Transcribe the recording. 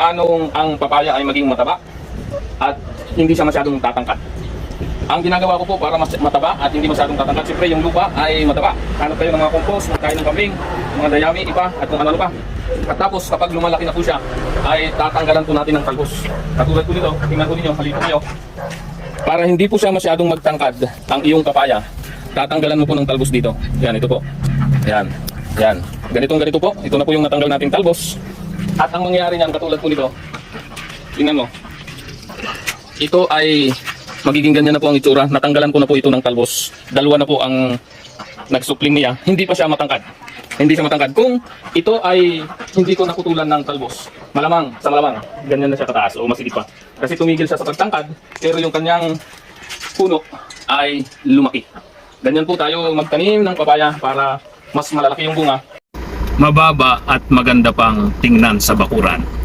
paanong ang papaya ay maging mataba at hindi siya masyadong tatangkad. Ang ginagawa ko po para mas mataba at hindi masyadong tatangkad, siyempre yung lupa ay mataba. Hanap kayo ng mga compost, kain ng kambing, mga dayami, ipa, at kung ano pa. At tapos kapag lumalaki na po siya, ay tatanggalan po natin ng talbos. Katulad po nito, tingnan po ninyo, halito kayo. Para hindi po siya masyadong magtangkad ang iyong papaya, tatanggalan mo po ng talbos dito. Yan, ito po. Yan, yan. Ganito po. Ito na po yung natanggal nating talbos. At ang mangyayari niyan, katulad po nito, tingnan mo. Ito ay magiging ganyan na po ang itsura. Natanggalan ko na po ito ng talbos. Dalawa na po ang nagsupling niya. Hindi pa siya matangkad. Hindi siya matangkad. Kung ito ay hindi ko naputulan ng talbos, malamang, sa malamang, ganyan na siya kataas o masigit pa. Kasi tumigil siya sa pagtangkad, pero yung kanyang puno ay lumaki. Ganyan po tayo magtanim ng papaya para mas malalaki yung bunga. Mababa at maganda pang tingnan sa bakuran.